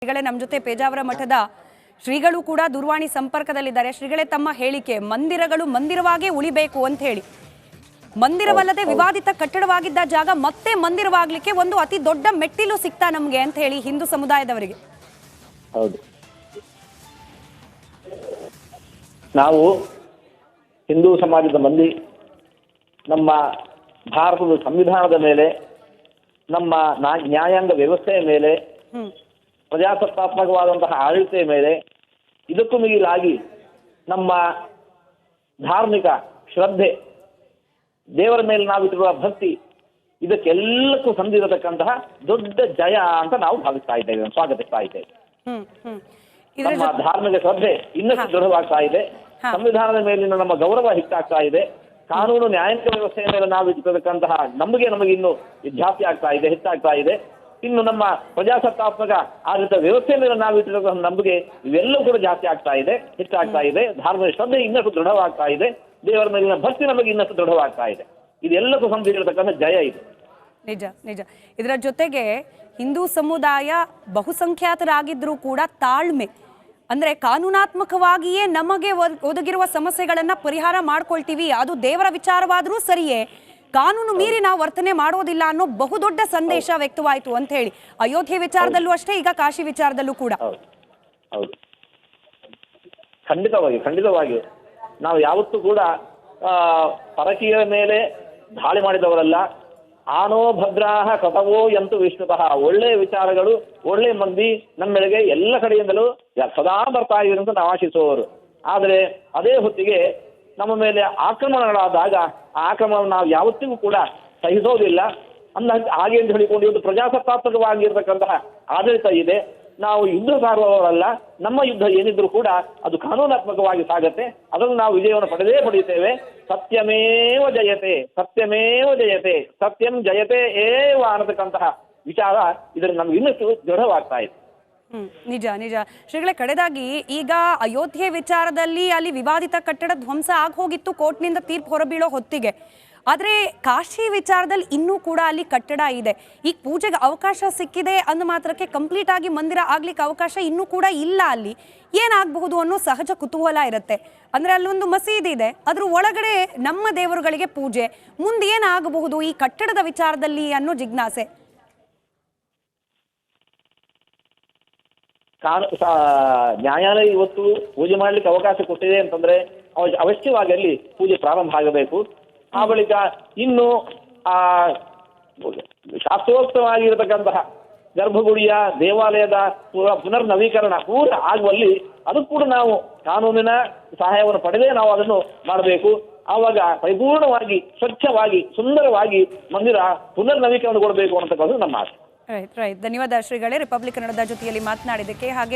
ಶ್ರೀಗಳೇ ನಮ್ಮ ಜೊತೆ ಪೇಜಾವರ ಮಠದ ಶ್ರೀಗಳು ಕೂಡ ದೂರವಾಣಿ ಸಂಪರ್ಕದಲ್ಲಿದ್ದಾರೆ. ಶ್ರೀಗಳೇ, ತಮ್ಮ ಹೇಳಿಕೆ ಮಂದಿರಗಳು ಮಂದಿರವಾಗೇ ಉಳಿಬೇಕು ಅಂತ ಹೇಳಿ, ಮಂದಿರವಲ್ಲದೆ ವಿವಾದಿತ ಕಟ್ಟಡವಾಗಿದ್ದ ಜಾಗ ಮತ್ತೆ ಮಂದಿರವಾಗ್ಲಿಕ್ಕೆ ಒಂದು ಅತಿ ದೊಡ್ಡ ಮೆಟ್ಟಿಲು ಸಿಗ್ತಾ ನಮ್ಗೆ ಅಂತ ಹೇಳಿ ಹಿಂದೂ ಸಮುದಾಯದವರಿಗೆ. ಹೌದು, ನಾವು ಹಿಂದೂ ಸಮಾಜದ ಮಂದಿ ನಮ್ಮ ಭಾರತದ ಸಂವಿಧಾನದ ಮೇಲೆ, ನಮ್ಮ ನ್ಯಾಯಾಂಗ ವ್ಯವಸ್ಥೆಯ ಮೇಲೆ, ಪ್ರಜಾಸತ್ತಾತ್ಮಕವಾದಂತಹ ಆಡಳಿತೆಯ ಮೇಲೆ, ಇದಕ್ಕೂ ಮಿಗಿಲಾಗಿ ನಮ್ಮ ಧಾರ್ಮಿಕ ಶ್ರದ್ಧೆ, ದೇವರ ಮೇಲೆ ನಾವಿಟ್ಟಿರುವ ಭಕ್ತಿ, ಇದಕ್ಕೆಲ್ಲಕ್ಕೂ ಸಂದಿರತಕ್ಕಂತಹ ದೊಡ್ಡ ಜಯ ಅಂತ ನಾವು ಭಾವಿಸ್ತಾ ಇದ್ದೇವೆ, ಸ್ವಾಗತಿಸ್ತಾ ಇದ್ದೇವೆ. ನಮ್ಮ ಧಾರ್ಮಿಕ ಶ್ರದ್ಧೆ ಇನ್ನಷ್ಟು ದೃಢವಾಗ್ತಾ ಇದೆ, ಸಂವಿಧಾನದ ಮೇಲಿನ ನಮ್ಮ ಗೌರವ ಹೆಚ್ಚಾಗ್ತಾ ಇದೆ, ಕಾನೂನು ನ್ಯಾಯಾಂಗ ವ್ಯವಸ್ಥೆಯ ಮೇಲೆ ನಾವು ಇಟ್ಟಿರತಕ್ಕಂತಹ ನಮಗೆ ಇನ್ನು ಜಾಸ್ತಿ ಆಗ್ತಾ ಇದೆ, ಹೆಚ್ಚಾಗ್ತಾ ಇದೆ. ಇನ್ನು ನಮ್ಮ ಪ್ರಜಾಸತ್ತಾತ್ಮಕ ಆಡಳಿತ ವ್ಯವಸ್ಥೆ ಮೇಲೆ ನಾವು ಇಟ್ಟಿರತಕ್ಕಂಥ ನಂಬಿಕೆ ಇವೆಲ್ಲವೂ ಕೂಡ ಜಾಸ್ತಿ ಆಗ್ತಾ ಇದೆ, ಹೆಚ್ಚಾಗ್ತಾ ಇದೆ. ಧಾರ್ಮಿಕ ಶ್ರದ್ಧೆ ಇನ್ನಷ್ಟು ದೃಢವಾಗ್ತಾ ಇದೆ, ದೇವರ ಮೇಲಿನ ಭಕ್ತಿ ನಮಗೆ ಇನ್ನಷ್ಟು ದೃಢವಾಗ್ತಾ ಇದೆ. ಇದೆಲ್ಲಕ್ಕೂ ಸಂಬಂಧಿಸಿರತಕ್ಕಂಥ ಜಯ ಇದು. ನಿಜ ನಿಜ. ಇದರ ಜೊತೆಗೆ ಹಿಂದೂ ಸಮುದಾಯ ಬಹುಸಂಖ್ಯಾತರಾಗಿದ್ರೂ ಕೂಡ ತಾಳ್ಮೆ, ಅಂದ್ರೆ ಕಾನೂನಾತ್ಮಕವಾಗಿಯೇ ನಮಗೆ ಒದಗಿರುವ ಸಮಸ್ಯೆಗಳನ್ನ ಪರಿಹಾರ ಮಾಡ್ಕೊಳ್ತೀವಿ, ಅದು ದೇವರ ವಿಚಾರವಾದರೂ ಸರಿಯೇ, ಕಾನೂನು ಮೀರಿ ನಾವು ವರ್ತನೆ ಮಾಡೋದಿಲ್ಲ ಅನ್ನೋ ಬಹುದೊಡ್ಡ ಸಂದೇಶ ವ್ಯಕ್ತವಾಯಿತು ಅಂತ ಹೇಳಿ. ಅಯೋಧ್ಯೆ ವಿಚಾರದಲ್ಲೂ ಅಷ್ಟೇ, ಈಗ ಕಾಶಿ ವಿಚಾರದಲ್ಲೂ ಕೂಡ. ಹೌದು, ಖಂಡಿತವಾಗಿ ನಾವು ಯಾವತ್ತೂ ಕೂಡ ಪರಕೀಯರ ಮೇಲೆ ದಾಳಿ ಮಾಡಿದವರಲ್ಲ. ಆನೋ ಭದ್ರಾಹ ಕಥವೋ ಎಂತು ವಿಷ್ಣುತಃ. ಒಳ್ಳೆಯ ವಿಚಾರಗಳು, ಒಳ್ಳೆಯ ಮಂದಿ ನಮ್ಮೆಡೆಗೆ ಎಲ್ಲ ಕಡೆಯಿಂದಲೂ ಸದಾ ಬರ್ತಾ ಇದೆ ಅಂತ ನಾವು ಆಶಿಸುವವರು. ಆದರೆ ಅದೇ ಹೊತ್ತಿಗೆ ನಮ್ಮ ಮೇಲೆ ಆಕ್ರಮಣಗಳಾದಾಗ ಆ ಆಕ್ರಮಣವನ್ನು ನಾವು ಯಾವತ್ತಿಗೂ ಕೂಡ ಸಹಿಸೋದಿಲ್ಲ. ಹಾಗೆ ಅಂತ ಹೇಳಿಕೊಂಡು ಇವತ್ತು ಪ್ರಜಾಸತ್ತಾತ್ಮಕವಾಗಿರ್ತಕ್ಕಂತಹ ಆಡಳಿತ ಇದೆ. ನಾವು ಯುದ್ಧ ಸಾರುವವರಲ್ಲ, ನಮ್ಮ ಯುದ್ಧ ಏನಿದ್ರು ಕೂಡ ಅದು ಕಾನೂನಾತ್ಮಕವಾಗಿ ಸಾಗತ್ತೆ, ಅದನ್ನು ನಾವು ವಿಜಯವನ್ನು ಪಡೆಯುತ್ತೇವೆ. ಸತ್ಯಮೇವ ಜಯತೆ, ಸತ್ಯಮೇವ ಜಯತೆ, ಸತ್ಯಂ ಜಯತೆ ಏವ ಅನ್ನತಕ್ಕಂತಹ ವಿಚಾರ ಇದರಲ್ಲಿ ನಮ್ಗೆ ಇನ್ನಷ್ಟು ದೃಢವಾಗ್ತಾ ಇದೆ. ನಿಜ ನಿಜ. ಶ್ರೀಗಳೇ, ಕಡೆದಾಗಿ ಈಗ ಅಯೋಧ್ಯೆ ವಿಚಾರದಲ್ಲಿ ಅಲ್ಲಿ ವಿವಾದಿತ ಕಟ್ಟಡ ಧ್ವಂಸ ಆಗಿ ಹೋಗಿತ್ತು ಕೋರ್ಟ್ನಿಂದ ತೀರ್ಪು ಹೊರಬೀಳೋ ಹೊತ್ತಿಗೆ. ಆದರೆ ಕಾಶಿ ವಿಚಾರದಲ್ಲಿ ಇನ್ನೂ ಕೂಡ ಅಲ್ಲಿ ಕಟ್ಟಡ ಇದೆ. ಈಗ ಪೂಜೆಗೆ ಅವಕಾಶ ಸಿಕ್ಕಿದೆ ಅಂದ ಮಾತ್ರಕ್ಕೆ ಕಂಪ್ಲೀಟ್ ಆಗಿ ಮಂದಿರ ಆಗ್ಲಿಕ್ಕೆ ಅವಕಾಶ ಇನ್ನೂ ಕೂಡ ಇಲ್ಲ. ಅಲ್ಲಿ ಏನಾಗಬಹುದು ಅನ್ನೋ ಸಹಜ ಕುತೂಹಲ ಇರುತ್ತೆ. ಅಂದ್ರೆ ಅಲ್ಲೊಂದು ಮಸೀದಿ ಇದೆ, ಅದ್ರ ಒಳಗಡೆ ನಮ್ಮ ದೇವರುಗಳಿಗೆ ಪೂಜೆ, ಮುಂದೆ ಏನಾಗಬಹುದು ಈ ಕಟ್ಟಡದ ವಿಚಾರದಲ್ಲಿ ಅನ್ನೋ ಜಿಜ್ಞಾಸೆ. ನ್ಯಾಯಾಲಯ ಇವತ್ತು ಪೂಜೆ ಮಾಡ್ಲಿಕ್ಕೆ ಅವಕಾಶ ಕೊಟ್ಟಿದೆ ಅಂತಂದ್ರೆ ಅವಶ್ಯವಾಗಿ ಅಲ್ಲಿ ಪೂಜೆ ಪ್ರಾರಂಭ ಆಗಬೇಕು. ಆ ಬಳಿಕ ಇನ್ನು ಆ ಶಾಸ್ತ್ರೋಕ್ತವಾಗಿರತಕ್ಕಂತಹ ಗರ್ಭಗುಡಿಯ ದೇವಾಲಯದ ಪುನರ್ ನವೀಕರಣ ಪೂರ ಆಗುವಲ್ಲಿ ಅದು ಕೂಡ ನಾವು ಕಾನೂನಿನ ಸಹಾಯವನ್ನು ಪಡೆದೇ ನಾವು ಅದನ್ನು ಮಾಡಬೇಕು. ಆವಾಗ ಪರಿಪೂರ್ಣವಾಗಿ, ಸ್ವಚ್ಛವಾಗಿ, ಸುಂದರವಾಗಿ ಮಂದಿರ ಪುನರ್ ನವೀಕರಣಗೊಳ್ಳಬೇಕು ಅನ್ನತಕ್ಕಂಥದ್ದು ನಮ್ಮ ಆಸೆ. ರೈಟ್. ಧನ್ಯವಾದ ಶ್ರೀಗಳೇ, ರಿಪಬ್ಲಿಕ್ ಕನ್ನಡದ ಜೊತೆಯಲ್ಲಿ ಮಾತನಾಡಿದ್ದಕ್ಕೆ. ಹಾಗೆ